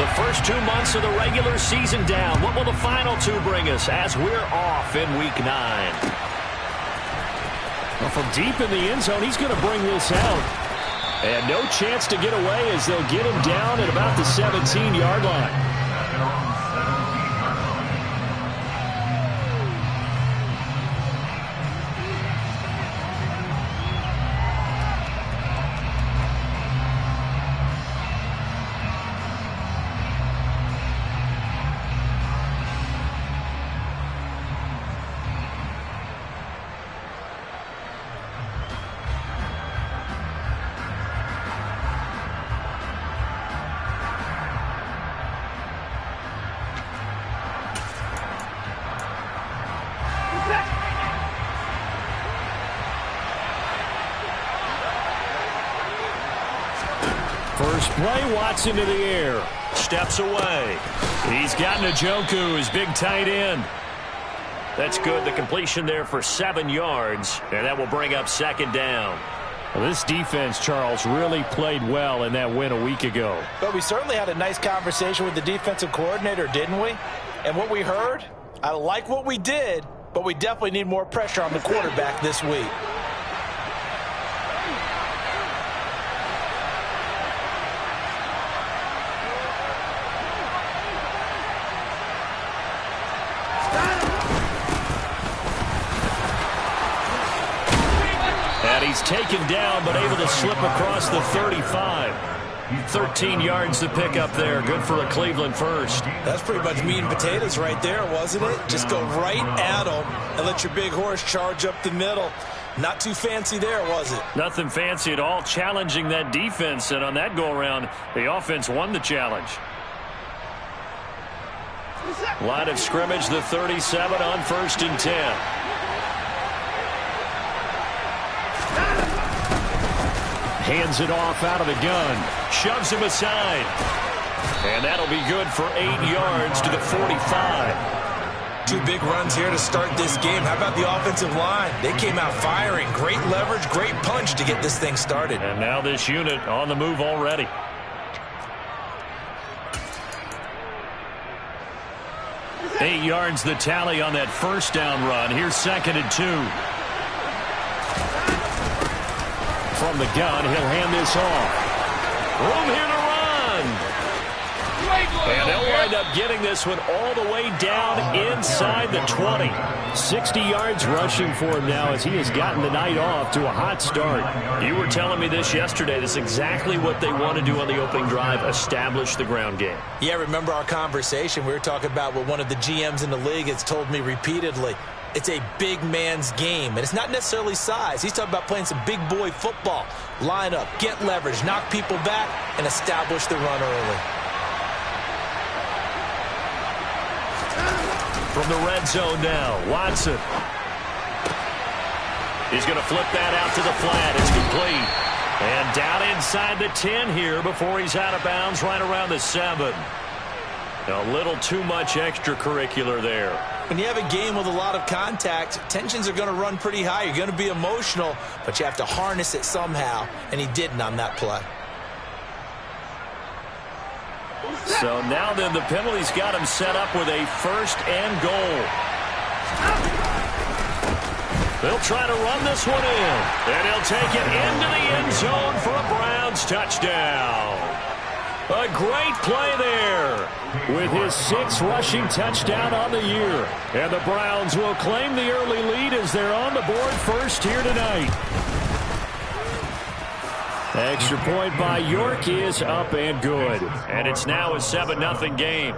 The first 2 months of the regular season down. What will the final 2 bring us as we're off in Week 9? Well, from deep in the end zone, he's going to bring this out. And no chance to get away as they'll get him down at about the 17-yard line. First play, Watson to the air. Steps away. He's got Njoku, his big tight end. That's good. The completion there for 7 yards, and that will bring up 2nd down. Well, this defense, Charles, really played well in that win a week ago. But we certainly had a nice conversation with the defensive coordinator, didn't we? And what we heard, I like what we did, but we definitely need more pressure on the quarterback this week. He's taken down, but able to slip across the 35. 13 yards to pick up there. Good for a Cleveland first. That's pretty much meat and potatoes right there, wasn't it? Just go right at them and let your big horse charge up the middle. Not too fancy there, was it? Nothing fancy at all. Challenging that defense, and on that go-around, the offense won the challenge. Line of scrimmage, the 37 on 1st and 10. Hands it off out of the gun. Shoves him aside. And that'll be good for 8 yards to the 45. 2 big runs here to start this game. How about the offensive line? They came out firing. Great leverage, great punch to get this thing started. And now this unit on the move already. Eight yards the tally on that first down run. Here's 2nd and 2. From the gun, he'll hand this off. Room here to run. And they'll wind up getting this one all the way down inside the 20. 60 yards rushing for him now as he has gotten the night off to a hot start. You were telling me this yesterday. This is exactly what they want to do on the opening drive, establish the ground game. Yeah, remember our conversation? We were talking about what one of the GMs in the league has told me repeatedly. It's a big man's game, and it's not necessarily size. He's talking about playing some big boy football. Line up, get leverage, knock people back, and establish the run early. From the red zone now, Watson. He's going to flip that out to the flat. It's complete. And down inside the 10 here before he's out of bounds right around the 7. A little too much extracurricular there. When you have a game with a lot of contact, tensions are going to run pretty high. You're going to be emotional, but you have to harness it somehow, and he didn't on that play. So now then the penalty's got him set up with a 1st and goal. They'll try to run this one in, and he'll take it into the end zone for a Browns touchdown. A great play there. With his 6th rushing touchdown on the year. And the Browns will claim the early lead as they're on the board first here tonight. Extra point by York is up and good. And it's now a 7-0 game.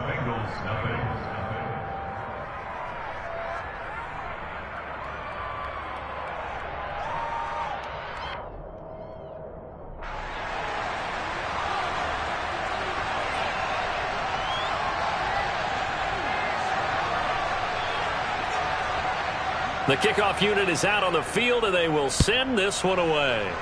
The kickoff unit is out on the field, and they will send this one away.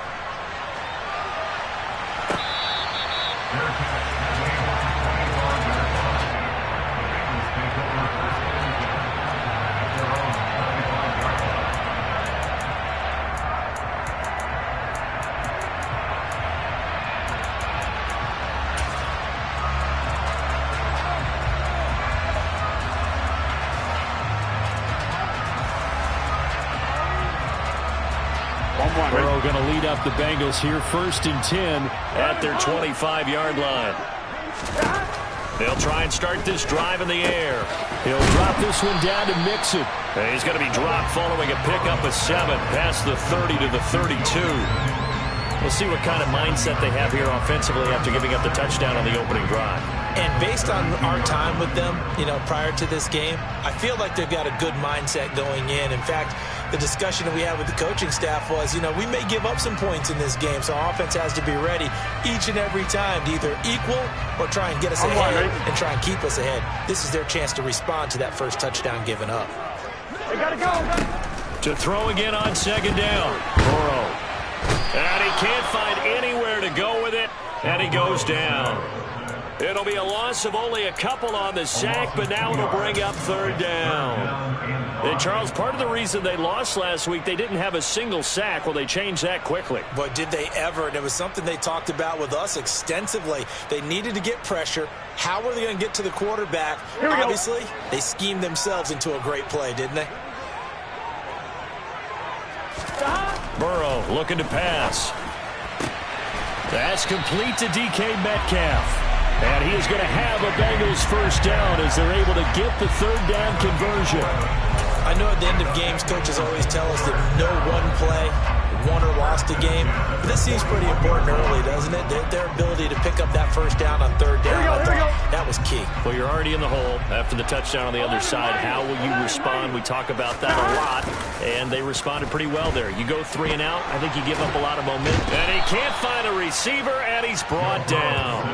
Burrow going to lead up the Bengals here, 1st and 10 at their 25-yard line. They'll try and start this drive in the air. He'll drop this one down to Mixon. He's going to be dropped following a pickup of 7 past the 30 to the 32. We'll see what kind of mindset they have here offensively after giving up the touchdown on the opening drive. And based on our time with them, prior to this game, I feel like they've got a good mindset going in. In fact, the discussion that we had with the coaching staff was, we may give up some points in this game, so our offense has to be ready each and every time to either equal or try and get us ahead and try and keep us ahead. This is their chance to respond to that first touchdown given up. They gotta go. To throw again on 2nd down. Burrow. And he can't find anywhere to go with it, and he goes down. It'll be a loss of only a couple on the sack, but now it'll bring up 3rd down. And, Charles, part of the reason they lost last week, they didn't have a single sack. Well, they changed that quickly. But did they ever? And it was something they talked about with us extensively. They needed to get pressure. How were they going to get to the quarterback? Obviously, they schemed themselves into a great play, didn't they? Burrow looking to pass. That's complete to DK Metcalf. And he is going to have a Bengals 1st down as they're able to get the 3rd down conversion. I know at the end of games, coaches always tell us that no one play won or lost a game. But this seems pretty important early, doesn't it? Their ability to pick up that 1st down on 3rd down, I thought that was key. Well, you're already in the hole after the touchdown on the other side. How will you respond? We talk about that a lot, and they responded pretty well there. You go 3 and out, I think you give up a lot of momentum. And he can't find a receiver, and he's brought down.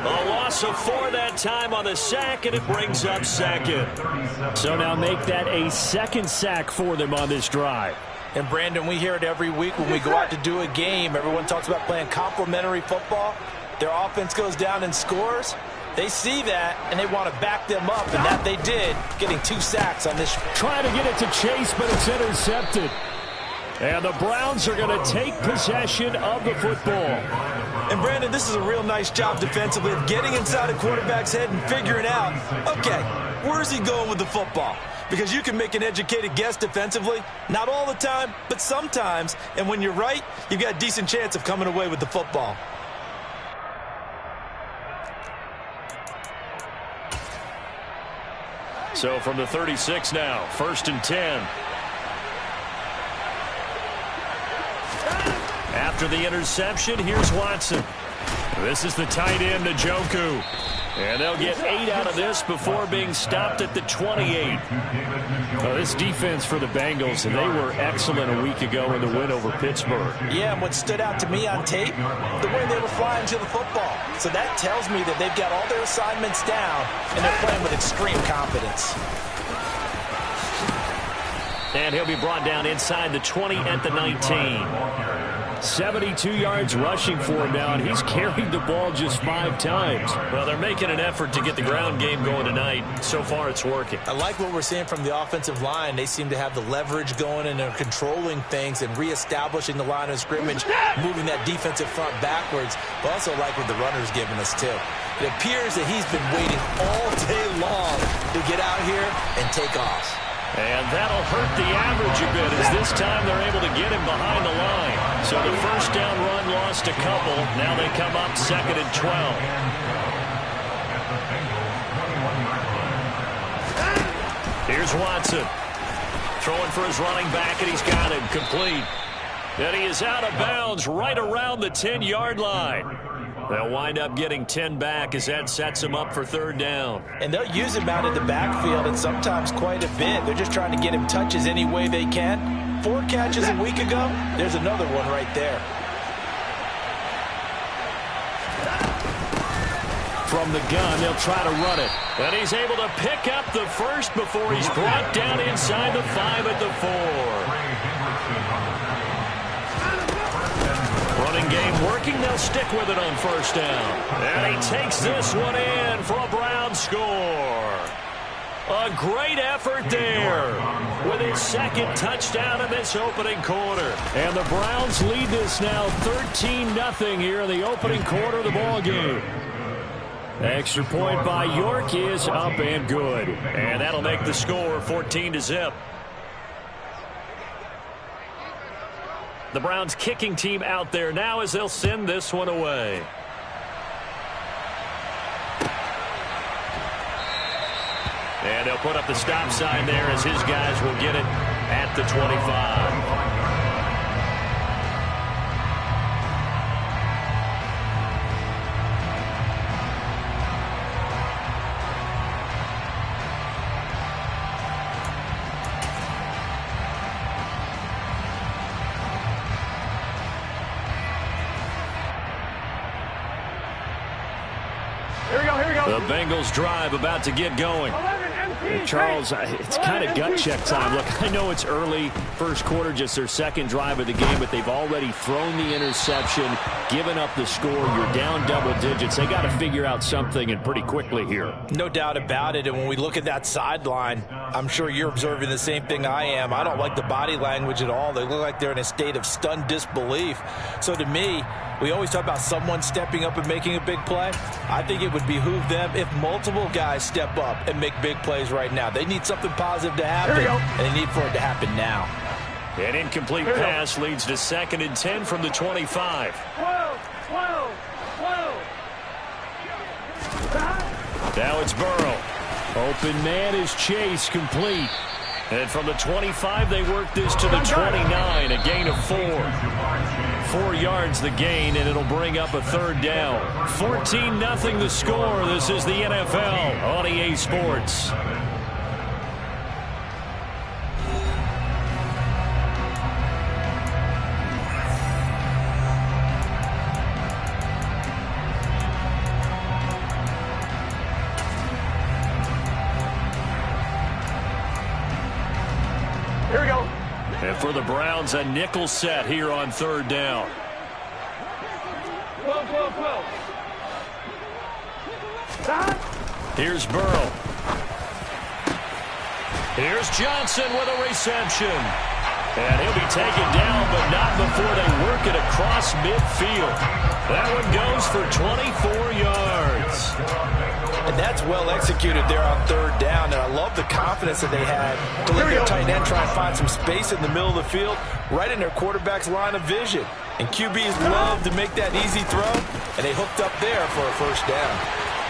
A loss of 4 that time on the sack, and it brings up 2nd. So now make that a 2nd sack for them on this drive. And, Brandon, we hear it every week when we go out to do a game. Everyone talks about playing complementary football. Their offense goes down and scores. They see that, and they want to back them up, and that they did, getting 2 sacks on this. Trying to get it to Chase, but it's intercepted. And the Browns are going to take possession of the football. And, Brandon, this is a real nice job defensively of getting inside a quarterback's head and figuring out, okay, where's he going with the football? Because you can make an educated guess defensively, not all the time, but sometimes. And when you're right, you've got a decent chance of coming away with the football. So from the 36 now, 1st and 10. After the interception, here's Watson. This is the tight end, Njoku. And they'll get 8 out of this before being stopped at the 28. Well, this defense for the Bengals, and they were excellent a week ago in the win over Pittsburgh. Yeah, and what stood out to me on tape, the way they were flying to the football. So that tells me that they've got all their assignments down, and they're playing with extreme confidence. And he'll be brought down inside the 20 at the 19. 72 yards rushing for him now, and he's carried the ball just 5 times. Well, they're making an effort to get the ground game going tonight. So far, it's working. I like what we're seeing from the offensive line. They seem to have the leverage going, and they're controlling things and reestablishing the line of scrimmage, moving that defensive front backwards. But also like what the runner's giving us, too. It appears that he's been waiting all day long to get out here and take off. And that'll hurt the average a bit as this time they're able to get him behind the line. So the 1st down run lost a couple. Now they come up 2nd and 12. Here's Watson. Throwing for his running back, and he's got him complete. And he is out of bounds right around the 10-yard line. They'll wind up getting 10 back as that sets him up for 3rd down. And they'll use him out in the backfield, and sometimes quite a bit. They're just trying to get him touches any way they can. 4 catches a week ago, there's another one right there. From the gun, they'll try to run it. And he's able to pick up the 1st before he's brought down inside the 5 at the 4. Running game working. They'll stick with it on 1st down. And he takes this one in for a Brown score. A great effort there with his 2nd touchdown in this opening quarter. And the Browns lead this now 13-0 here in the opening quarter of the ball game. Extra point by York is up and good. And that'll make the score 14-0. The Browns kicking team out there now as they'll send this one away. And they'll put up the stop sign there as his guys will get it at the 25. The Bengals drive about to get going. And Charles, it's kind of gut check time. Look, I know it's early, first quarter, just their second drive of the game, but they've already thrown the interception, given up the score. You're down double digits. They got to figure out something, and pretty quickly here. No doubt about it. And when we look at that sideline, I'm sure you're observing the same thing I am. I don't like the body language at all. They look like they're in a state of stunned disbelief. So to me, we always talk about someone stepping up and making a big play. I think it would behoove them if multiple guys step up and make big plays right now. They need something positive to happen, and they need for it to happen now. An incomplete pass leads to 2nd and 10 from the 25. Now it's Burrow. Open man is Chase, complete. And from the 25, they work this to the 29, a gain of 4. 4 yards the gain, and it'll bring up a 3rd down. 14-0 the score. This is the NFL on EA Sports. And for the Browns, a nickel set here on 3rd down. Here's Burrow. Here's Johnson with a reception. And he'll be taken down, but not before they work it across midfield. That one goes for 24 yards. And that's well executed there on 3rd down. And I love the confidence that they had to let their tight end try and find some space in the middle of the field, right in their quarterback's line of vision. And QBs love to make that easy throw, and they hooked up there for a 1st down.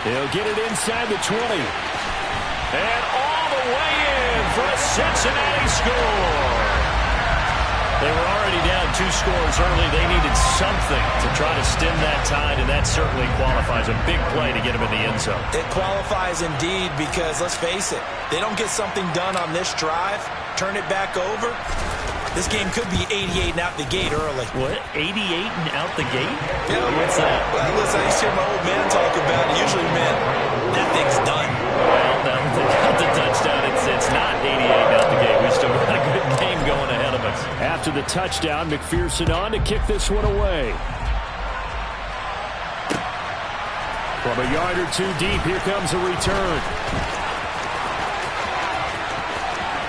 He'll get it inside the 20. And all the way in for a Cincinnati score. They were already down 2 scores early. They needed something to try to stem that tide, and that certainly qualifies. A big play to get them in the end zone. It qualifies indeed because, let's face it, they don't get something done on this drive, turn it back over, this game could be 88 and out the gate early. What? 88 and out the gate? Yeah, what's that? Well, listen, I used to hear my old man talk about it. Usually meant that thing's done. Well, now that they got the touchdown, it's not 88 and out the gate. We still got a good game going ahead of us. After the touchdown, McPherson on to kick this one away. From a yard or 2 deep, here comes a return.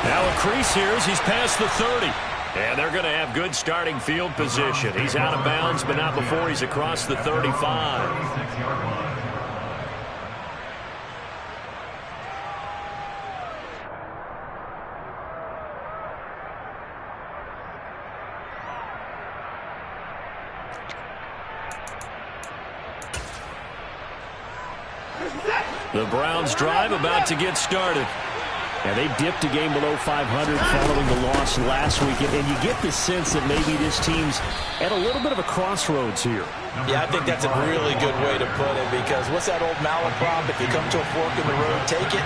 Now a crease here as he's past the 30. And they're going to have good starting field position. He's out of bounds, but not before he's across the 35. The Browns drive about to get started. And they dipped a game below 500 following the loss last week. And you get the sense that maybe this team's at a little bit of a crossroads here. Yeah, I think that's a really good way to put it, because what's that old malaprop? If you come to a fork in the road, take it.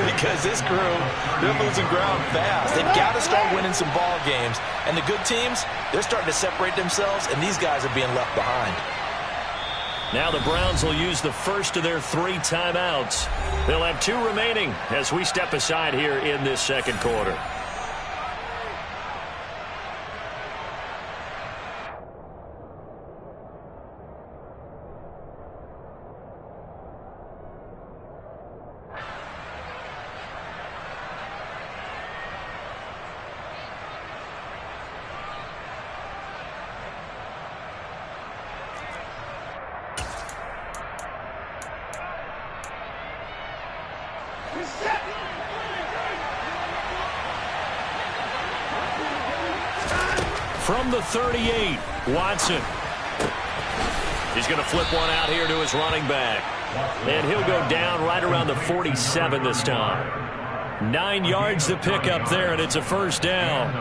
Because this crew, they're losing ground fast. They've got to start winning some ball games. And the good teams, they're starting to separate themselves, and these guys are being left behind. Now the Browns will use the first of their 3 timeouts. They'll have 2 remaining as we step aside here in this 2nd quarter. From the 38, Watson. He's going to flip one out here to his running back. And he'll go down right around the 47 this time. 9 yards to pick up there, and it's a first down.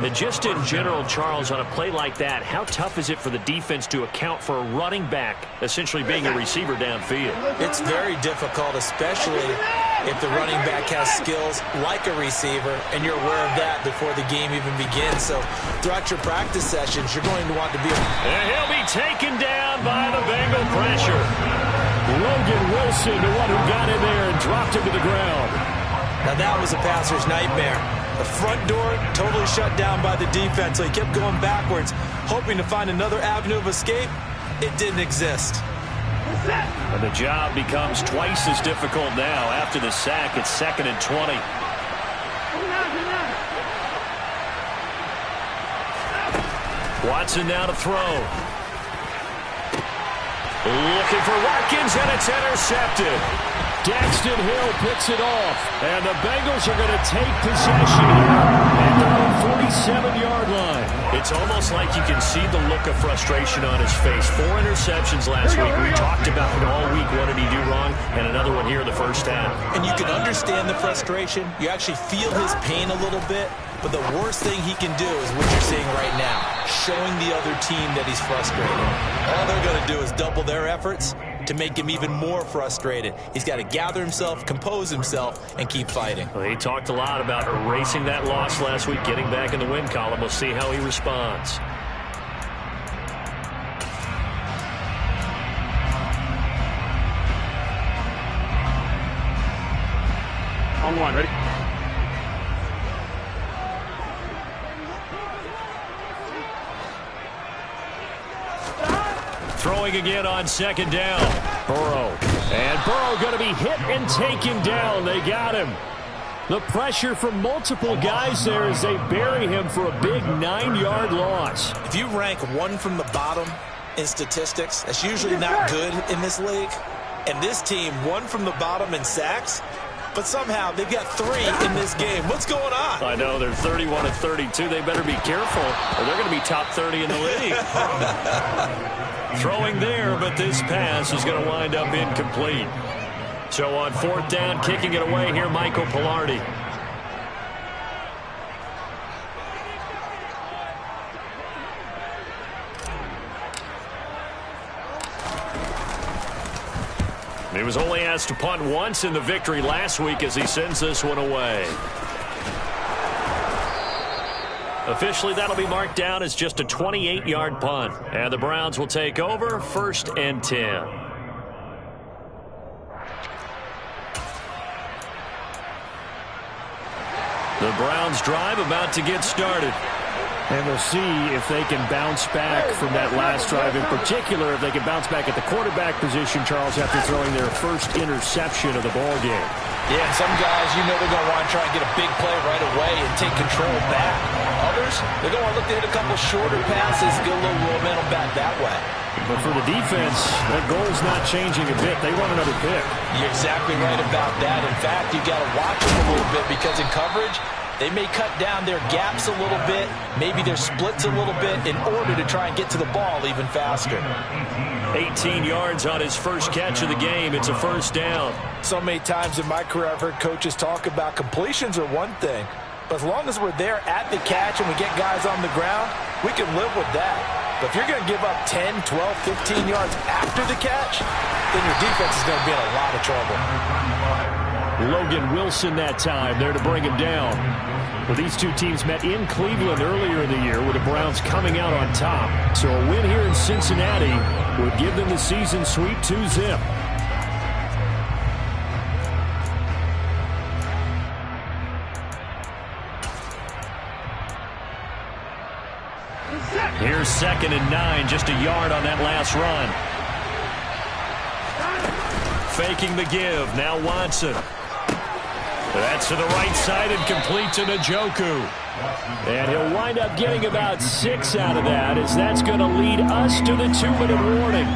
And just in general, Charles, on a play like that, how tough is it for the defense to account for a running back essentially being a receiver downfield? It's very difficult, especially if the running back has skills like a receiver, and you're aware of that before the game even begins. So throughout your practice sessions, you're going to want to be... And he'll be taken down by the Bengal pressure. Logan Wilson, the one who got in there and dropped him to the ground. Now that was a passer's nightmare. The front door totally shut down by the defense, so he kept going backwards, hoping to find another avenue of escape. It didn't exist. And the job becomes twice as difficult now. After the sack, it's 2nd and 20. Watson now to throw. Looking for Watkins, and it's intercepted. Daxton Hill picks it off, and the Bengals are going to take possession at their own 47-yard line. It's almost like you can see the look of frustration on his face. 4 interceptions last week. We talked about it all week. What did he do wrong? And another one here in the first half. And you can understand the frustration. You actually feel his pain a little bit. But the worst thing he can do is what you're seeing right now, showing the other team that he's frustrated. All they're going to do is double their efforts to make him even more frustrated. He's got to gather himself, compose himself, and keep fighting. Well, he talked a lot about erasing that loss last week, getting back in the win column. We'll see how he responds. On one, ready? Throwing again on 2nd down. Burrow. And Burrow going to be hit and taken down. They got him. The pressure from multiple guys there as they bury him for a big 9-yard loss. If you rank one from the bottom in statistics, that's usually not good in this league. And this team, one from the bottom in sacks, but somehow they've got 3 in this game. What's going on? I know, they're 31 and 32. They better be careful, or they're going to be top 30 in the league. Throwing there, but this pass is going to wind up incomplete. So on 4th down, kicking it away here, Michael Pilardi. He was only asked to punt once in the victory last week as he sends this one away. Officially, that'll be marked down as just a 28-yard punt. And the Browns will take over, 1st and 10. The Browns drive about to get started. And we'll see if they can bounce back from that last drive. In particular, if they can bounce back at the quarterback position, Charles, after throwing their first interception of the ball game. Yeah, and some guys, you know they're going to want to try and get a big play right away and take control back. Others, they're going to want to look to hit a couple shorter passes, get a little momentum back that way. But for the defense, that goal's not changing a bit. They want another pick. You're exactly right about that. In fact, you've got to watch them a little bit because in coverage, they may cut down their gaps a little bit, maybe their splits a little bit in order to try and get to the ball even faster. 18 yards on his first catch of the game. It's a first down. So many times in my career I've heard coaches talk about completions are one thing, but as long as we're there at the catch and we get guys on the ground, we can live with that. But if you're going to give up 10, 12, 15 yards after the catch, then your defense is going to be in a lot of trouble. Logan Wilson that time there to bring him down. Well, these two teams met in Cleveland earlier in the year with the Browns coming out on top. So a win here in Cincinnati would give them the season sweep 2-zip. Here's 2nd and 9, just a yard on that last run. Faking the give, now Watson. That's to the right side and complete to Njoku. And he'll wind up getting about 6 out of that, as that's going to lead us to the 2-minute warning.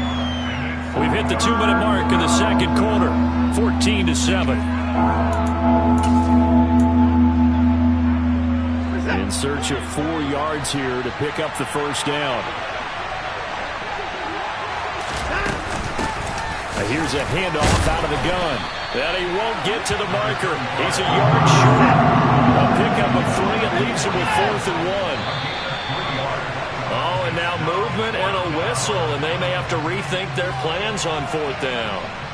We've hit the 2-minute mark in the second quarter, 14-7. In search of 4 yards here to pick up the first down. Here's a handoff out of the gun. And he won't get to the marker. He's a yard short. A pickup of 3. It leaves him with 4th and 1. Oh, and now movement and a whistle, and they may have to rethink their plans on 4th down.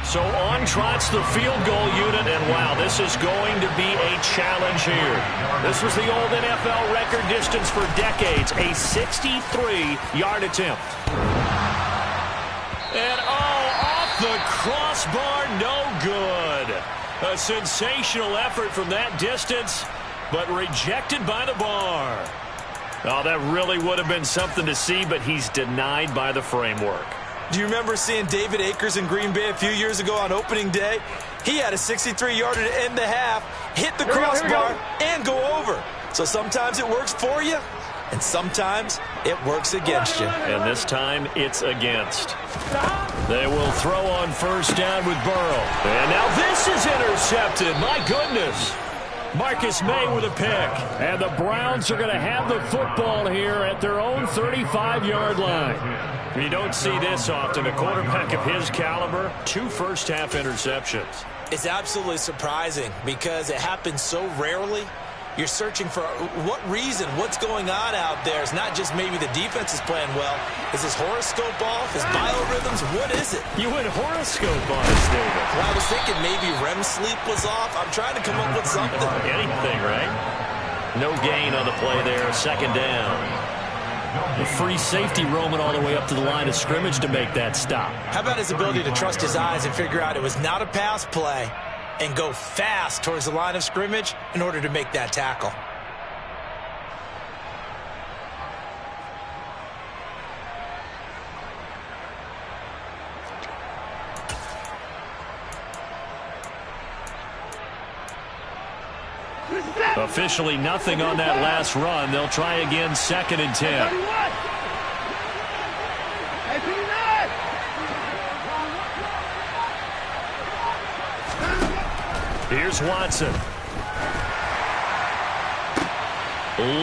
So on trots the field goal unit, and wow, this is going to be a challenge here. This was the old NFL record distance for decades, a 63-yard attempt. And off the crossbar, no good. A sensational effort from that distance, but rejected by the bar. Oh, that really would have been something to see, but he's denied by the framework. Do you remember seeing David Akers in Green Bay a few years ago on opening day? He had a 63-yarder to end the half, hit the crossbar, and go over. So sometimes it works for you, and sometimes it works against you. And this time, it's against. They will throw on 1st down with Burrow. And now this is intercepted. My goodness. Marcus May with a pick. And the Browns are going to have the football here at their own 35-yard line. You don't see this often. A quarterback of his caliber, 2 first-half interceptions. It's absolutely surprising because it happens so rarely. You're searching for what reason, what's going on out there. It's not just maybe the defense is playing well. Is his horoscope off? His biorhythms? What is it? You went horoscope on us, David. Well, I was thinking maybe REM sleep was off. I'm trying to come up with something. Anything, right? No gain on the play there. 2nd down. The free safety roaming all the way up to the line of scrimmage to make that stop. How about his ability to trust his eyes and figure out it was not a pass play and go fast towards the line of scrimmage in order to make that tackle? Officially nothing on that last run. They'll try again, 2nd and 10. Here's Watson.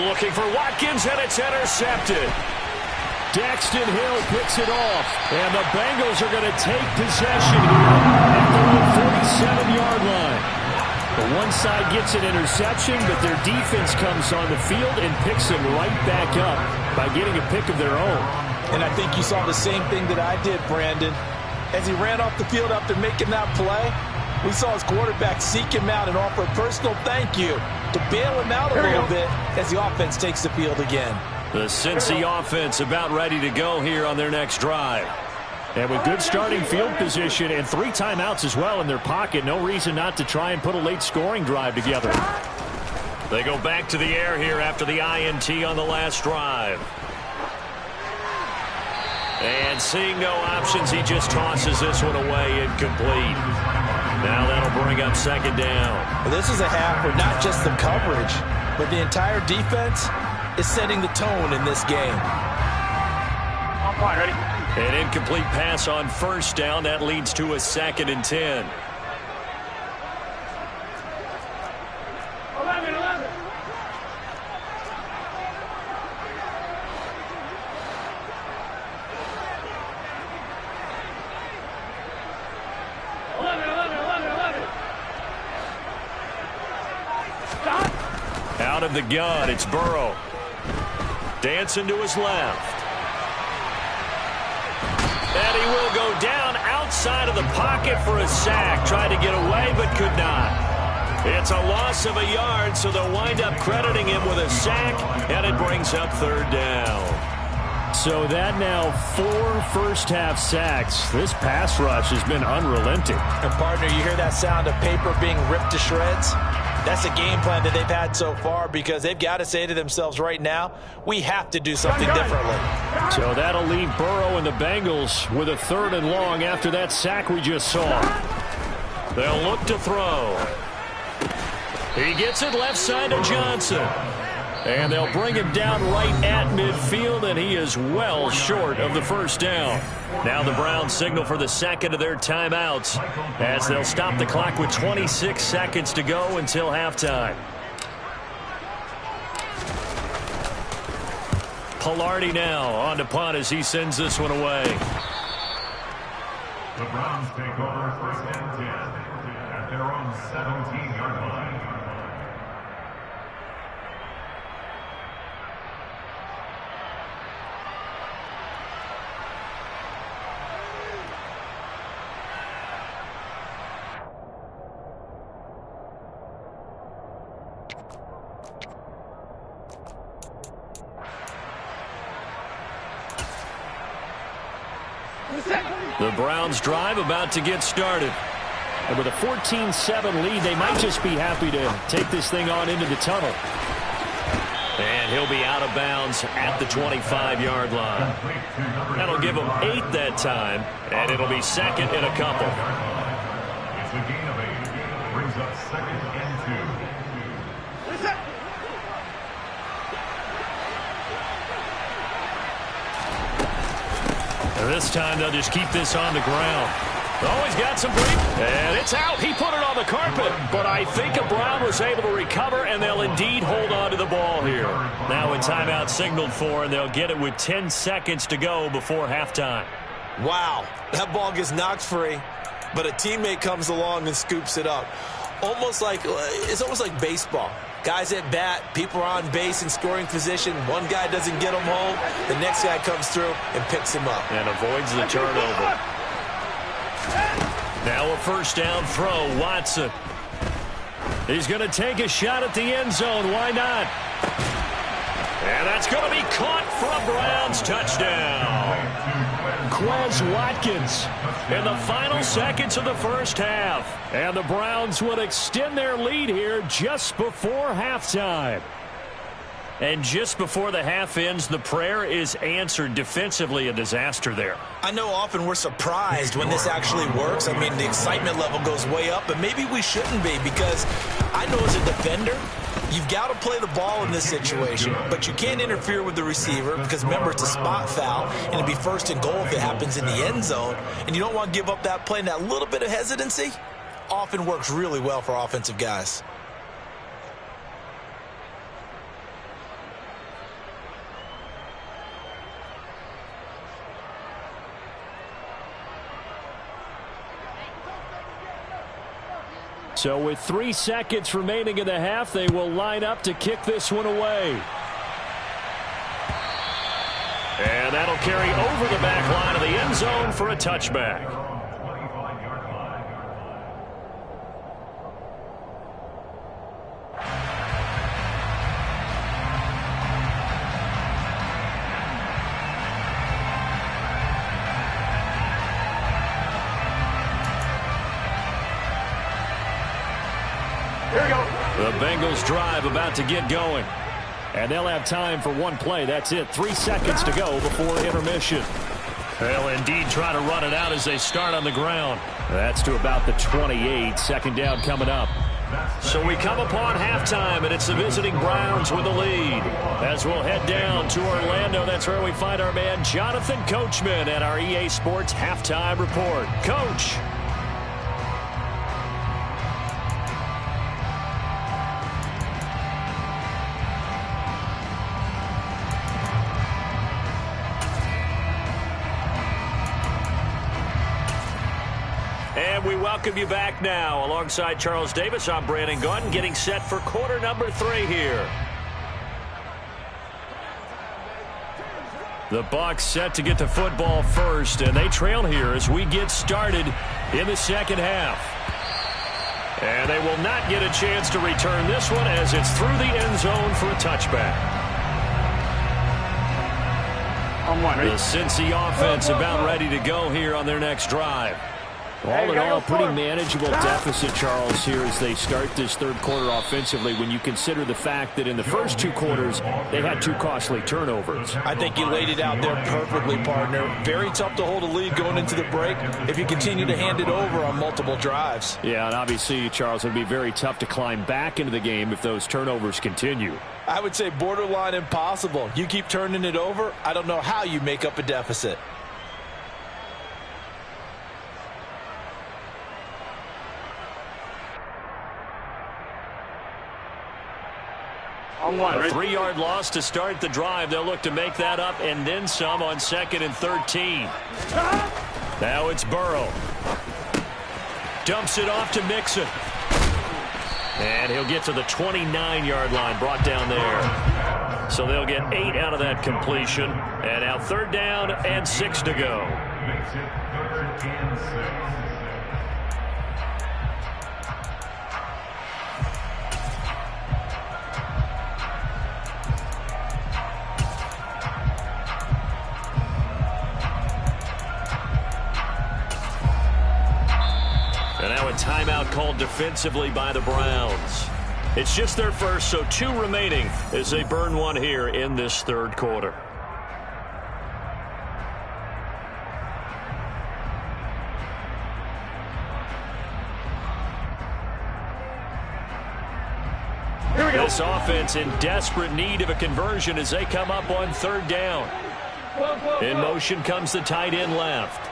Looking for Watkins, and it's intercepted. Daxton Hill picks it off, and the Bengals are going to take possession here at the 47-yard line. The one side gets an interception, but their defense comes on the field and picks them right back up by getting a pick of their own. And I think you saw the same thing that I did, Brandon. As he ran off the field after making that play, we saw his quarterback seek him out and offer a personal thank you to bail him out a little bit as the offense takes the field again. The Cincy offense about ready to go here on their next drive. And with good starting field position and 3 timeouts as well in their pocket, no reason not to try and put a late scoring drive together. They go back to the air here after the INT on the last drive. And seeing no options, he just tosses this one away incomplete. Now that'll bring up 2nd down. Well, this is a half where not just the coverage, but the entire defense is setting the tone in this game. On point, ready? An incomplete pass on 1st down. That leads to a 2nd and 10. 11. Out of the gun, it's Burrow. Dancing to his left. And he will go down outside of the pocket for a sack. Tried to get away, but could not. It's a loss of a yard, so they'll wind up crediting him with a sack, and it brings up 3rd down. So that now 4 first-half sacks. This pass rush has been unrelenting. And, partner, you hear that sound of paper being ripped to shreds? That's a game plan that they've had so far because they've got to say to themselves right now, we have to do something differently. So that'll leave Burrow and the Bengals with a 3rd and long after that sack we just saw. They'll look to throw. He gets it left side to Johnson. And they'll bring him down right at midfield, and he is well short of the first down. Now the Browns signal for the second of their timeouts as they'll stop the clock with 26 seconds to go until halftime. Pilardi now on to punt as he sends this one away. The Browns take over first and 10 at their own 17-yard line. The Browns drive about to get started. And with a 14-7 lead, they might just be happy to take this thing on into the tunnel. And he'll be out of bounds at the 25-yard line. That'll give them 8 that time, and it'll be second and a couple. It's a gain of 8. Brings up second and 2. This time they'll just keep this on the ground. Oh, he's got some break. And it's out. He put it on the carpet. But I think a Brown was able to recover, and they'll indeed hold on to the ball here. Now a timeout signaled for, and they'll get it with 10 seconds to go before halftime. Wow, that ball gets knocked free, but a teammate comes along and scoops it up. It's almost like baseball. Guys at bat, people are on base in scoring position. One guy doesn't get him home. The next guy comes through and picks him up. And avoids the turnover. Now a first down throw, Watson. He's going to take a shot at the end zone. Why not? And that's going to be caught for a Browns touchdown. Quez Watkins in the final seconds of the first half. And the Browns will extend their lead here just before halftime. And just before the half ends, the prayer is answered. Defensively, a disaster there. I know often we're surprised when this actually works. I mean, the excitement level goes way up, but maybe we shouldn't be, because I know as a defender, you've got to play the ball in this situation, but you can't interfere with the receiver because, remember, it's a spot foul, and it'd be first and goal if it happens in the end zone, and you don't want to give up that play. And that little bit of hesitancy often works really well for offensive guys. So with 3 seconds remaining in the half, they will line up to kick this one away. And that'll carry over the back line of the end zone for a touchback. The Bengals drive about to get going. And they'll have time for one play. That's it. 3 seconds to go before intermission. They'll indeed try to run it out as they start on the ground. That's to about the 28. Second down coming up. So we come upon halftime, and it's the visiting Browns with the lead. As we'll head down to Orlando, that's where we find our man Jonathan Coachman at our EA Sports Halftime Report. Coach. And we welcome you back now. Alongside Charles Davis, I'm Brandon Gaudin, getting set for quarter number 3 here. The Bucs set to get the football first, and they trail here as we get started in the second half. And they will not get a chance to return this one as it's through the end zone for a touchback. On one, ready? The Cincy offense about ready to go here on their next drive. All in all, pretty manageable deficit, Charles, here as they start this third quarter offensively when you consider the fact that in the first two quarters, they had 2 costly turnovers. I think you laid it out there perfectly, partner. Very tough to hold a lead going into the break if you continue to hand it over on multiple drives. Yeah, and obviously, Charles, it would be very tough to climb back into the game if those turnovers continue. I would say borderline impossible. You keep turning it over, I don't know how you make up a deficit. On one. A 3-yard loss to start the drive. They'll look to make that up and then some on 2nd and 13. Now it's Burrow. Dumps it off to Mixon. And he'll get to the 29-yard line, brought down there. So they'll get 8 out of that completion. And now 3rd down and 6 to go. Makes it 3rd and 6. And now a timeout called defensively by the Browns. It's just their first, so 2 remaining as they burn one here in this third quarter. This offense in desperate need of a conversion as they come up on 3rd down. In motion comes the tight end left.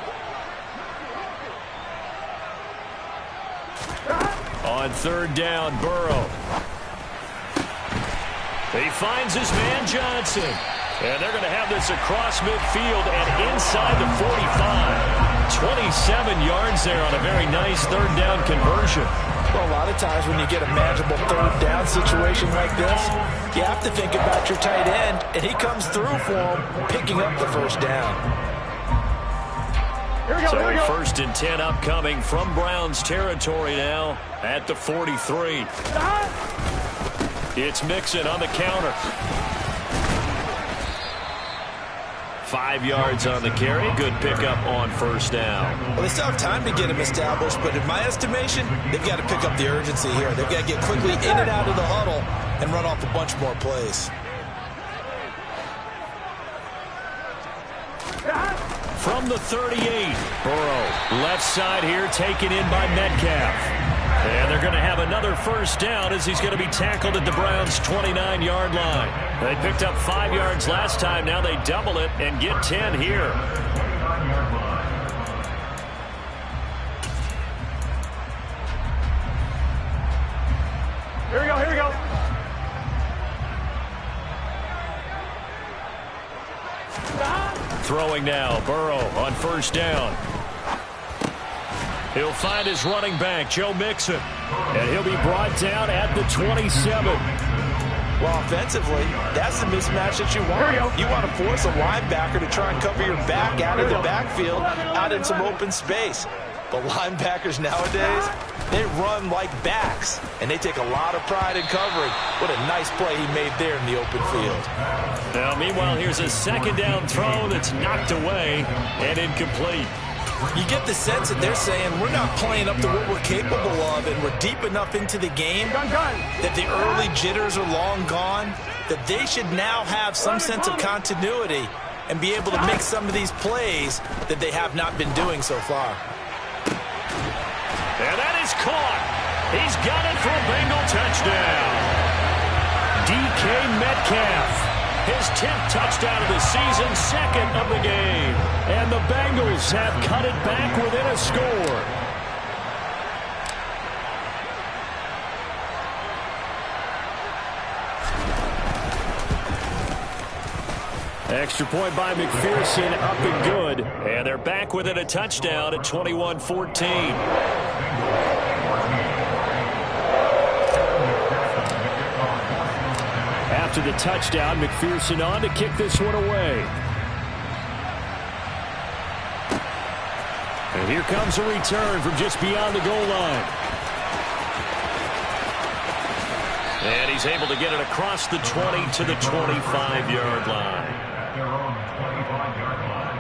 On 3rd down, Burrow. He finds his man Johnson. And they're going to have this across midfield and inside the 45. 27 yards there on a very nice 3rd down conversion. Well, a lot of times when you get a manageable 3rd down situation like this, you have to think about your tight end, and he comes through for him, picking up the 1st down. So 1st and 10 upcoming from Browns territory now at the 43. It's Mixon on the counter. 5 yards on the carry. Good pickup on 1st down. Well, they still have time to get him established, but in my estimation, they've got to pick up the urgency here. They've got to get quickly in and out of the huddle and run off a bunch more plays. From the 38, Burrow, left side here, taken in by Metcalf. And they're going to have another 1st down as he's going to be tackled at the Browns' 29-yard line. They picked up 5 yards last time. Now they double it and get 10 here. Here we go, here we go. Throwing now, Burrow on 1st down. He'll find his running back, Joe Mixon. And he'll be brought down at the 27. Well, offensively, that's the mismatch that you want. You want to force a linebacker to try and cover your back out of the backfield, out in some open space. But linebackers nowadays, they run like backs, and they take a lot of pride in covering. What a nice play he made there in the open field. Now, meanwhile, here's a 2nd down throw that's knocked away and incomplete. You get the sense that they're saying we're not playing up to what we're capable of, and we're deep enough into the game that the early jitters are long gone, that they should now have some sense of continuity and be able to make some of these plays that they have not been doing so far. And that is caught. He's got it for a Bengal touchdown. DK Metcalf, his 10th touchdown of the season, 2nd of the game. And the Bengals have cut it back within a score. Extra point by McPherson, up and good. And they're back within a touchdown at 21-14. After the touchdown, McPherson on to kick this one away. And here comes a return from just beyond the goal line. And he's able to get it across the 20 to the 25-yard line. At their own 25-yard line.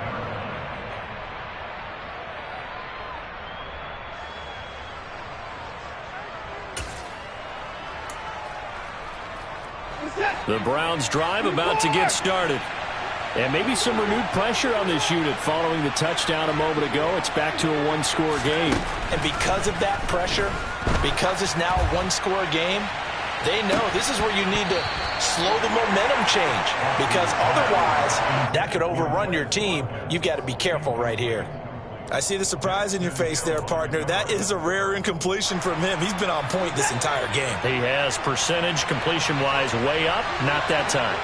The Browns drive about to get started. And maybe some renewed pressure on this unit following the touchdown a moment ago. It's back to a one-score game. And because of that pressure, because it's now a one-score game, they know this is where you need to slow the momentum change, because otherwise that could overrun your team. You've got to be careful right here. I see the surprise in your face there, partner. That is a rare incompletion from him. He's been on point this entire game. He has percentage completion-wise way up, not that time.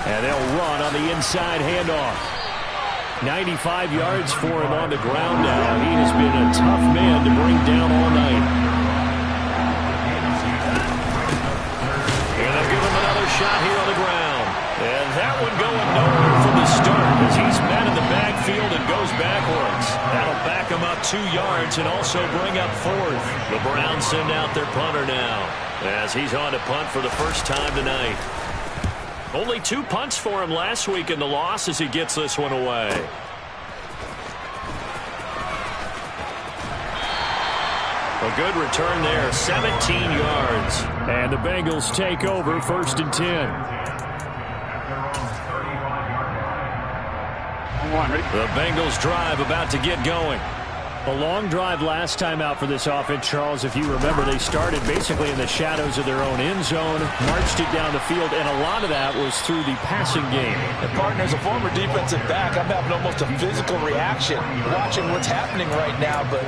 And they'll run on the inside handoff. 95 yards for him on the ground now. He has been a tough man to bring down all night. And they'll give him another shot here on the ground. And that one going nowhere from the start as he's met in the backfield and goes backwards. That'll back him up 2 yards and also bring up 4th. The Browns send out their punter now as he's on to punt for the first time tonight. Only 2 punts for him last week in the loss as he gets this one away. A good return there, 17 yards. And the Bengals take over 1st and 10. The Bengals drive about to get going. A long drive last time out for this offense, Charles. If you remember, they started basically in the shadows of their own end zone, marched it down the field, and a lot of that was through the passing game. And partner, as a former defensive back, I'm having almost a physical reaction watching what's happening right now. But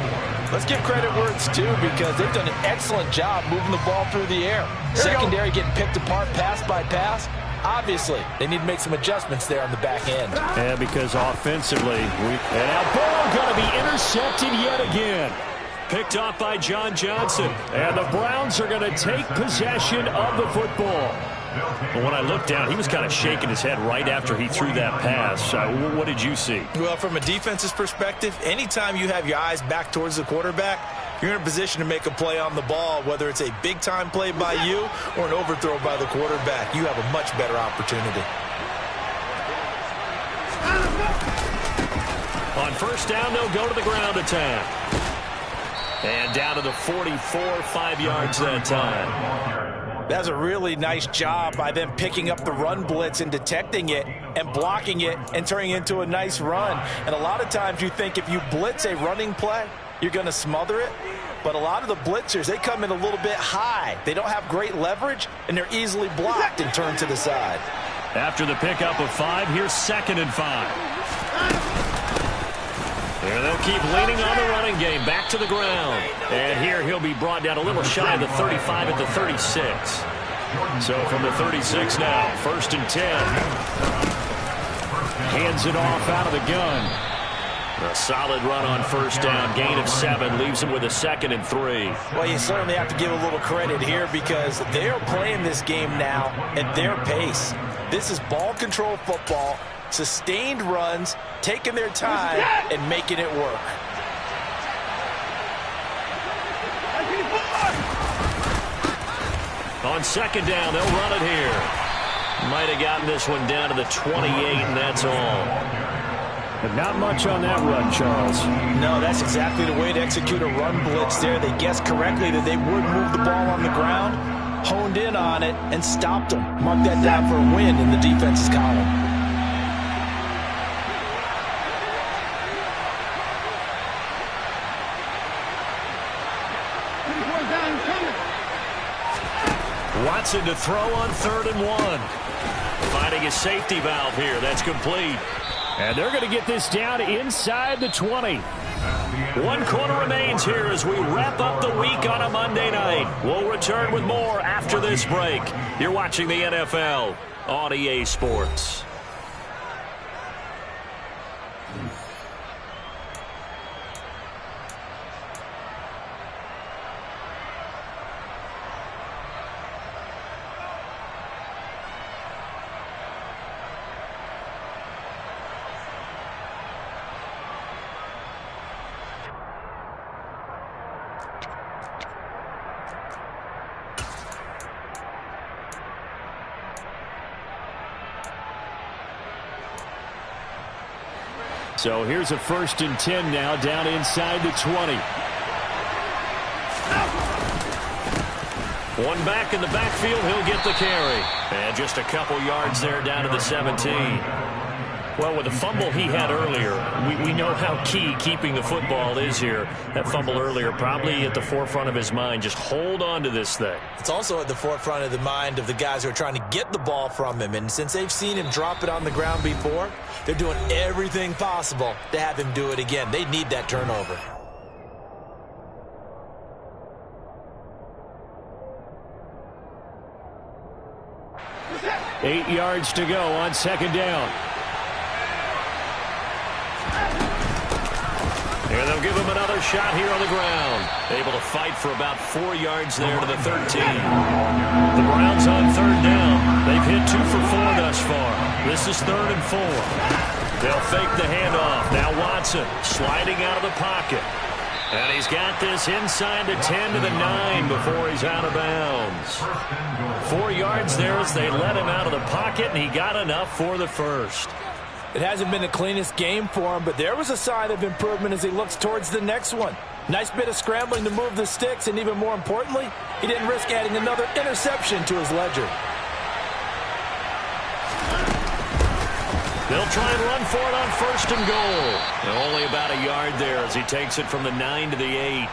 let's give credit where it's due, because they've done an excellent job moving the ball through the air. Secondary getting picked apart pass by pass. Obviously, they need to make some adjustments there on the back end. Yeah, because offensively, and now ball going to be intercepted yet again. Picked off by John Johnson. And the Browns are going to take possession of the football. Well, when I looked down, he was kind of shaking his head right after he threw that pass. What did you see? Well, from a defense's perspective, anytime you have your eyes back towards the quarterback, you're in a position to make a play on the ball, whether it's a big-time play by you or an overthrow by the quarterback. You have a much better opportunity. On 1st down, they'll go to the ground attack. And down to the 44, 5 yards that time. That's a really nice job by them picking up the run blitz and detecting it and blocking it and turning it into a nice run. And a lot of times you think if you blitz a running play, you're going to smother it. But a lot of the blitzers, they come in a little bit high. They don't have great leverage, and they're easily blocked and turned to the side. After the pickup of 5, here's 2nd and 5. And they'll keep leaning on the running game. Back to the ground. And here he'll be brought down a little shy of the 35 at the 36. So from the 36 now, 1st and 10. Hands it off out of the gun. A solid run on 1st down. Gain of 7 leaves him with a 2nd and 3. Well, you certainly have to give a little credit here, because they're playing this game now at their pace. This is ball control football, sustained runs, taking their time and making it work. On 2nd down, they'll run it here. Might have gotten this one down to the 28, and that's all. But not much on that run, Charles. No, that's exactly the way to execute a run blitz there. They guessed correctly that they would move the ball on the ground, honed in on it, and stopped them. Mark that down for a win in the defense's column. Watson to throw on 3rd and 1. Finding a safety valve here. That's complete. And they're going to get this down inside the 20. 1 quarter remains here as we wrap up the week on a Monday night. We'll return with more after this break. You're watching the NFL on EA Sports. So here's a 1st and 10 now, down inside the 20. One back in the backfield, he'll get the carry. And just a couple yards there down to the 17. Well, with the fumble he had earlier, we know how key keeping the football is here. That fumble earlier probably at the forefront of his mind. Just hold on to this thing. It's also at the forefront of the mind of the guys who are trying to get the ball from him. And since they've seen him drop it on the ground before, they're doing everything possible to have him do it again. They need that turnover. Eight yards to go on second down. And they'll give him another shot here on the ground. Able to fight for about 4 yards there to the 13. The Browns on third down. They've hit 2 for 4 thus far. This is 3rd and 4. They'll fake the handoff. Now Watson sliding out of the pocket. And he's got this inside the 10 to the 9 before he's out of bounds. 4 yards there as they let him out of the pocket, and he got enough for the first. It hasn't been the cleanest game for him, but there was a sign of improvement as he looks towards the next one. Nice bit of scrambling to move the sticks, and even more importantly, he didn't risk adding another interception to his ledger. They'll try and run for it on 1st and goal. And only about a yard there as he takes it from the 9 to the 8.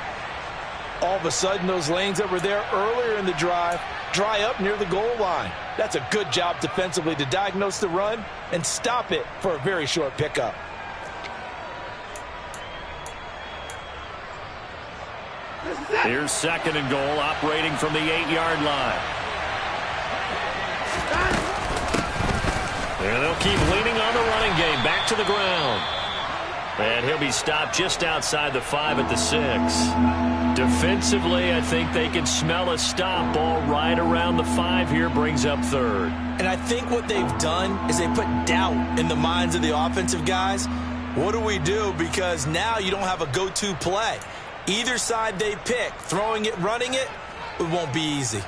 All of a sudden, those lanes that were there earlier in the drive dry up near the goal line. That's a good job defensively to diagnose the run and stop it for a very short pickup. Here's 2nd and goal, operating from the 8-yard line. And they'll keep leaning on the running game. Back to the ground. And he'll be stopped just outside the 5 at the 6. Defensively, I think they can smell a stop. Ball right around the 5 here, brings up 3rd. And I think what they've done is they put doubt in the minds of the offensive guys. What do we do? Because now you don't have a go-to play. Either side they pick, throwing it, running it, it won't be easy.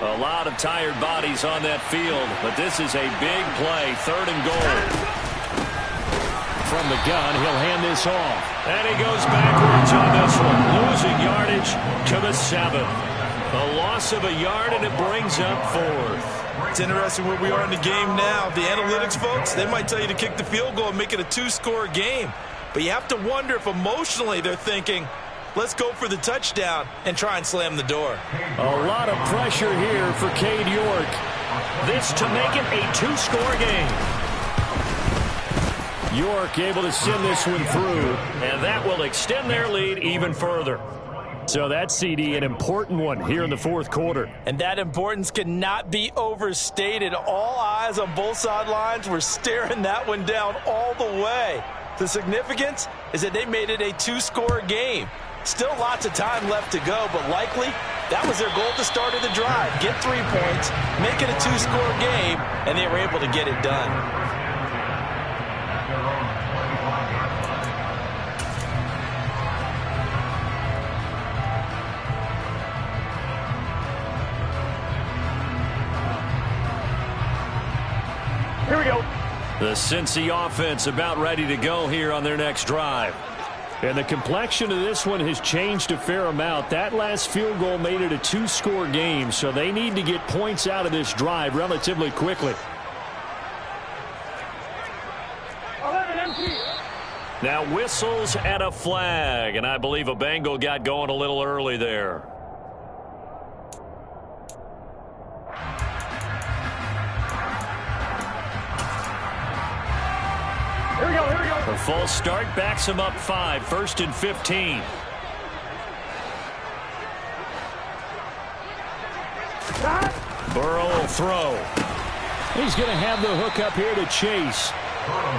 A lot of tired bodies on that field, but this is a big play. 3rd and goal. From the gun, he'll hand this off. And he goes backwards on this one, losing yardage to the 7. A loss of a yard, and it brings up 4th. It's interesting where we are in the game now. The analytics folks, they might tell you to kick the field goal and make it a 2-score game. But you have to wonder if emotionally they're thinking, let's go for the touchdown and try and slam the door. A lot of pressure here for Cade York. This to make it a 2-score game. York able to send this one through. And that will extend their lead even further. So that's, CD, an important one here in the 4th quarter. And that importance cannot be overstated. All eyes on both sidelines were staring that one down all the way. The significance is that they made it a 2-score game. Still lots of time left to go, but likely that was their goal at the start of the drive. Get 3 points, make it a 2-score game, and they were able to get it done. Here we go. The Cincy offense about ready to go here on their next drive. And the complexion of this one has changed a fair amount. That last field goal made it a 2-score game, so they need to get points out of this drive relatively quickly. 11 empty. Now whistles and a flag, and I believe a Bengal got going a little early there. Here we go, here we go. The false start backs him up 5, 1st and 15. Burrow will throw. He's going to have the hook up here to Chase.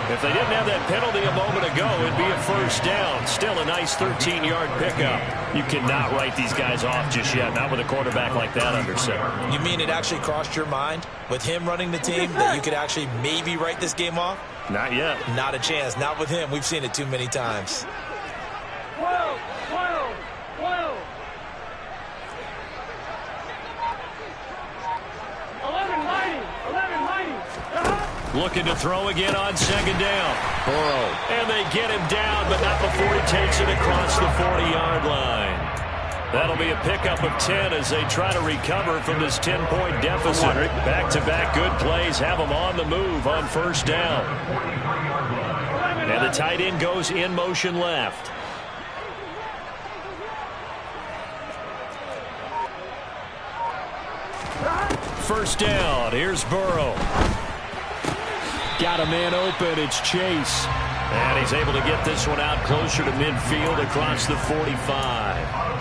If they didn't have that penalty a moment ago, it'd be a 1st down. Still a nice 13-yard pickup. You cannot write these guys off just yet, not with a quarterback like that under center. You mean it actually crossed your mind with him running the team that you could actually maybe write this game off? Not yet. Not a chance. Not with him. We've seen it too many times. 12, 12, 12. 11-90. Looking to throw again on 2nd down. Burrow. And they get him down, but not before he takes it across the 40-yard line. That'll be a pickup of 10 as they try to recover from this 10-point deficit. Back-to-back good plays have them on the move on first down. And the tight end goes in motion left. First down. Here's Burrow. Got a man open. It's Chase. And he's able to get this one out closer to midfield across the 45.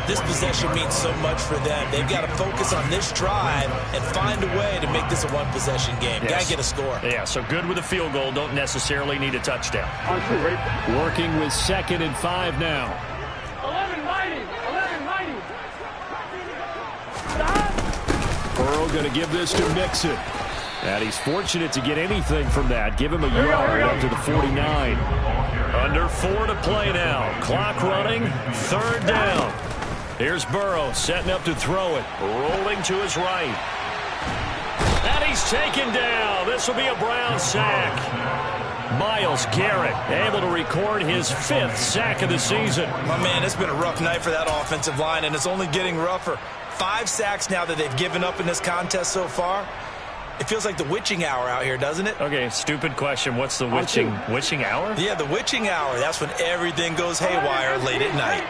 This possession means so much for them. They've got to focus on this drive and find a way to make this a one-possession game. Yes. Got to get a score. Yeah, so good with a field goal. Don't necessarily need a touchdown. Working with 2nd and 5 now. 11-90. Burrow going to give this to Mixon. And he's fortunate to get anything from that. Give him a yard up to the 49. Under 4 to play now. Clock running. 3rd down. Here's Burrow setting up to throw it. Rolling to his right. And he's taken down. This will be a Brown sack. Myles Garrett able to record his 5th sack of the season. My man, it's been a rough night for that offensive line, and it's only getting rougher. 5 sacks now that they've given up in this contest so far. It feels like the witching hour out here, doesn't it? Okay, stupid question. What's the witching hour? Yeah, the witching hour. That's when everything goes haywire late at night.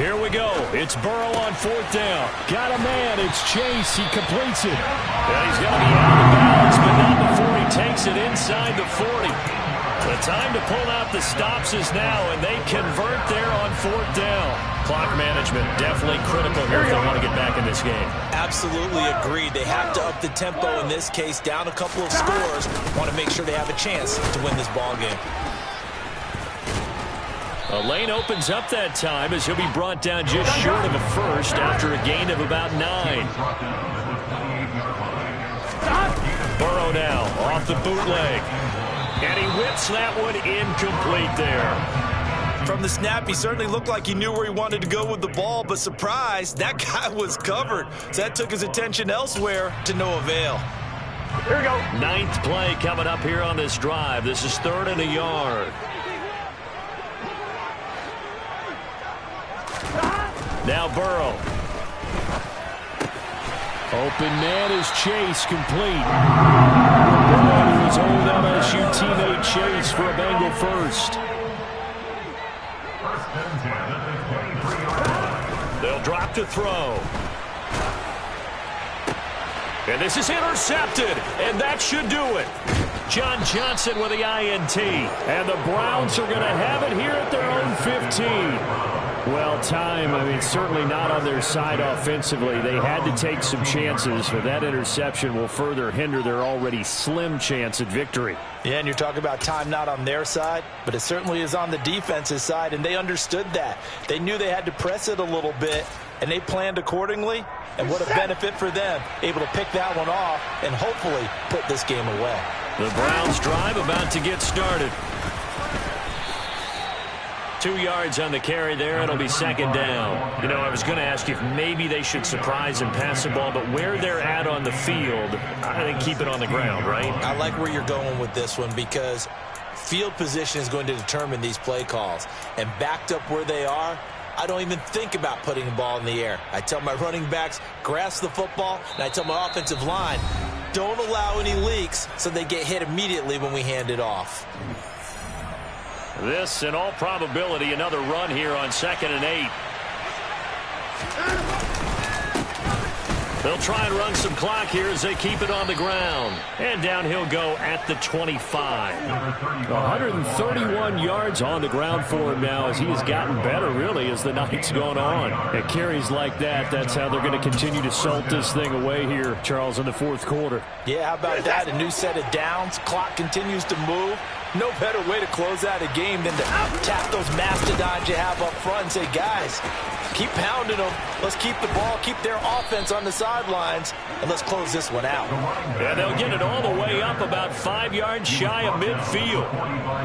Here we go. It's Burrow on 4th down. Got a man. It's Chase. He completes it. And he's going to be out of bounds, but not before he takes it inside the 40. The time to pull out the stops is now, and they convert there on 4th down. Clock management definitely critical here if they want to get back in this game. Absolutely agreed. They have to up the tempo in this case, down a couple of scores. Want to make sure they have a chance to win this ball game. A lane opens up that time as he'll be brought down just short of a first after a gain of about 9. Burrow now off the bootleg. And he whips that one incomplete there. From the snap, he certainly looked like he knew where he wanted to go with the ball, but surprise, that guy was covered. So that took his attention elsewhere to no avail. Here we go. 9th play coming up here on this drive. This is 3rd and a yard. Now Burrow. Open man is Chase, complete. His old LSU teammate Chase for a Bengal first. They'll drop to throw. And this is intercepted, and that should do it. John Johnson with the INT. And the Browns are going to have it here at their own 15. Well, certainly not on their side offensively. They had to take some chances, but that interception will further hinder their already slim chance at victory. Yeah, and you're talking about time not on their side, but it certainly is on the defense's side, and they understood that. They knew they had to press it a little bit, and they planned accordingly, and what a benefit for them, able to pick that one off and hopefully put this game away. The Browns drive about to get started. 2 yards on the carry there. It'll be 2nd down. You know, I was going to ask you if maybe they should surprise and pass the ball, but where they're at on the field, I think keep it on the ground, right? I like where you're going with this one because field position is going to determine these play calls. And backed up where they are, I don't even think about putting the ball in the air. I tell my running backs, grasp the football, and I tell my offensive line, don't allow any leaks so they get hit immediately when we hand it off. This, in all probability, another run here on 2nd and 8. They'll try and run some clock here as they keep it on the ground. And down he'll go at the 25. 131 yards on the ground for him now as he has gotten better, really, as the night's gone on. At carries like that, that's how they're going to continue to salt this thing away here, Charles, in the 4th quarter. Yeah, how about that? A new set of downs. Clock continues to move. No better way to close out a game than to tap those mastodons you have up front and say, guys, keep pounding them. Let's keep the ball, keep their offense on the sidelines, and let's close this one out. And they'll get it all the way up about 5 yards shy of midfield.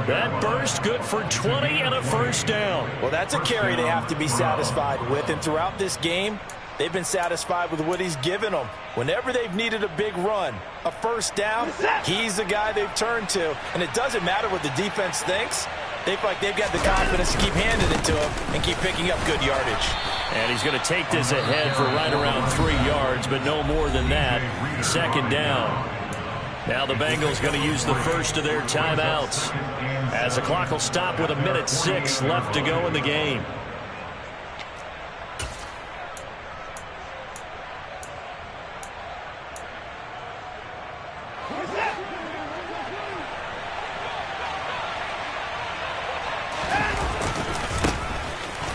That burst good for 20 and a first down. Well, that's a carry they have to be satisfied with, and throughout this game, they've been satisfied with what he's given them. Whenever they've needed a big run, a first down, he's the guy they've turned to. And it doesn't matter what the defense thinks. They feel like they've got the confidence to keep handing it to him and keep picking up good yardage. And he's going to take this ahead for right around 3 yards, but no more than that. Second down. Now the Bengals going to use the first of their timeouts, as the clock will stop with 1:06 left to go in the game.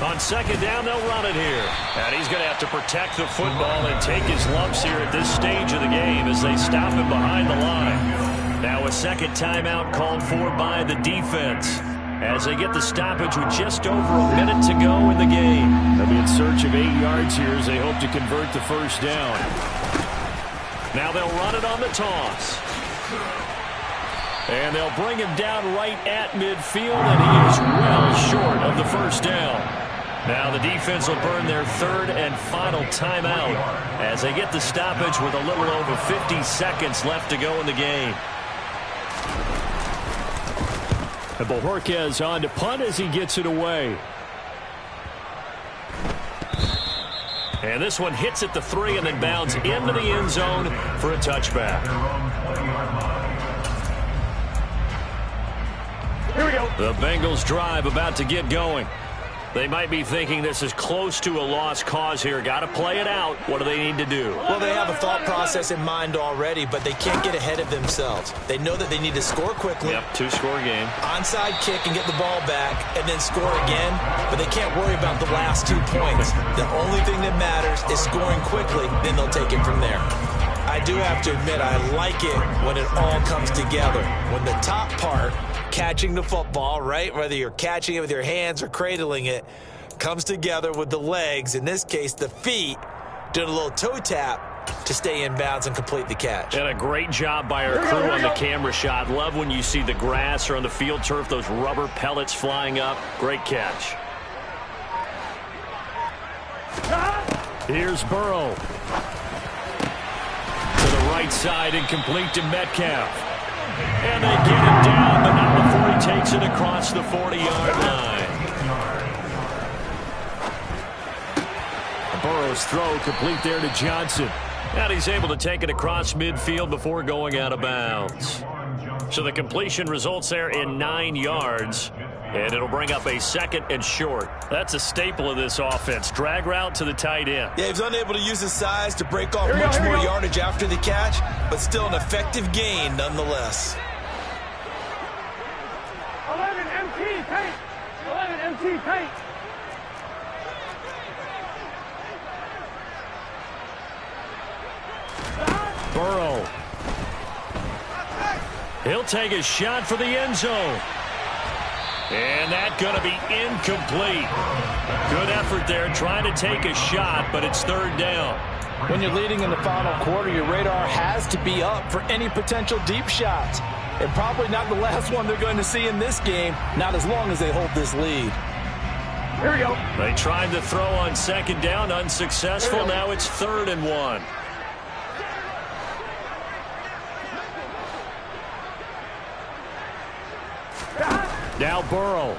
On second down, they'll run it here. And he's going to have to protect the football and take his lumps here at this stage of the game as they stop him behind the line. Now a second timeout called for by the defense as they get the stoppage with just over a minute to go in the game. They'll be in search of 8 yards here as they hope to convert the first down. Now they'll run it on the toss. And they'll bring him down right at midfield, and he is well short of the first down. Now the defense will burn their third and final timeout as they get the stoppage with a little over 50 seconds left to go in the game. And Bojorquez on to punt as he gets it away. And this one hits at the 3 and then bounds into the end zone for a touchback. Here we go. The Bengals drive about to get going. They might be thinking this is close to a lost cause here. Got to play it out. What do they need to do? Well, they have a thought process in mind already, but they can't get ahead of themselves. They know that they need to score quickly. Yep, 2-score game. Onside kick and get the ball back and then score again, but they can't worry about the last 2 points. The only thing that matters is scoring quickly, then they'll take it from there. I do have to admit, I like it when it all comes together. When the top part, catching the football, right, whether you're catching it with your hands or cradling it, comes together with the legs, in this case the feet, doing a little toe tap to stay in bounds and complete the catch. And a great job by our crew on the camera shot. Love when you see the grass or on the field turf, those rubber pellets flying up. Great catch. Here's Burrow. To the right side and complete to Metcalf. And they get him down, but not before he takes it across the 40-yard line. Burrow's throw complete there to Johnson. And he's able to take it across midfield before going out of bounds. So the completion results there in 9 yards. And it'll bring up a second and short. That's a staple of this offense. Drag route to the tight end. Yeah, he's unable to use his size to break off much more yardage after the catch, but still an effective gain nonetheless. 11 MT paint. 11 MT paint. Burrow. He'll take a shot for the end zone. And that's going to be incomplete. Good effort there trying to take a shot, but it's third down. When you're leading in the final quarter, your radar has to be up for any potential deep shots. And probably not the last one they're going to see in this game, not as long as they hold this lead. Here we go. They tried to throw on second down, unsuccessful. Now it's 3rd and 1. Now Burrow.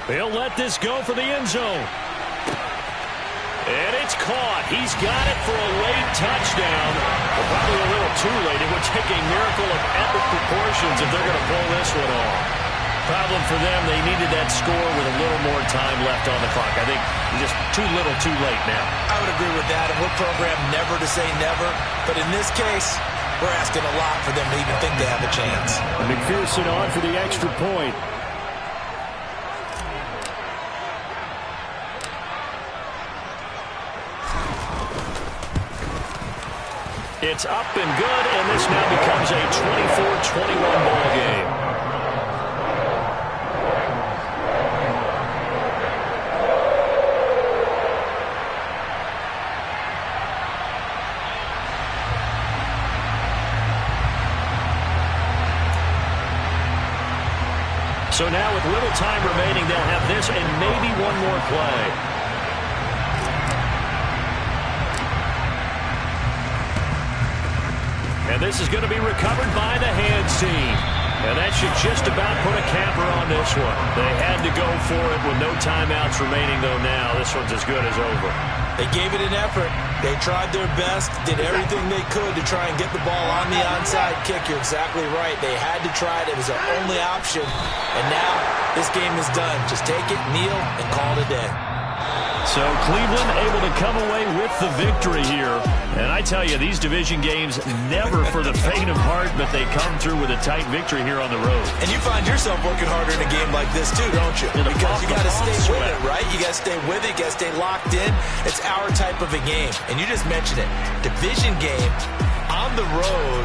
They'll let this go for the end zone. And it's caught. He's got it for a late touchdown. But probably a little too late. It would take a miracle of epic proportions if they're going to pull this one off. Problem for them, they needed that score with a little more time left on the clock. I think just too little too late now. I would agree with that, and we're programmed never to say never. But in this case, we're asking a lot for them to even think they have a chance. McPherson on for the extra point. It's up and good, and this now becomes a 24-21 ball game. So now with little time remaining, they'll have this and maybe one more play. And this is going to be recovered by the hands team. And that should just about put a capper on this one. They had to go for it with no timeouts remaining, though now. This one's as good as over. They gave it an effort. They tried their best, did everything they could to try and get the ball on the onside kick. You're exactly right. They had to try it. It was their only option. And now this game is done. Just take it, kneel, and call it a day. So Cleveland able to come away with the victory here. And I tell you, these division games never for the faint of heart, but they come through with a tight victory here on the road. And you find yourself working harder in a game like this too, don't you? Because you got to stay with it, right? You got to stay with it. You got to stay locked in. It's our type of a game. And you just mentioned it. Division game on the road,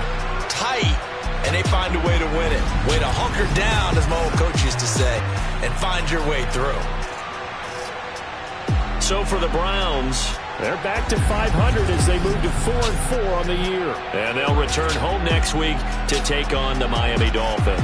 tight, and they find a way to win it. Way to hunker down, as my old coach used to say, and find your way through. So for the Browns, they're back to 500 as they move to 4-4 on the year. And they'll return home next week to take on the Miami Dolphins.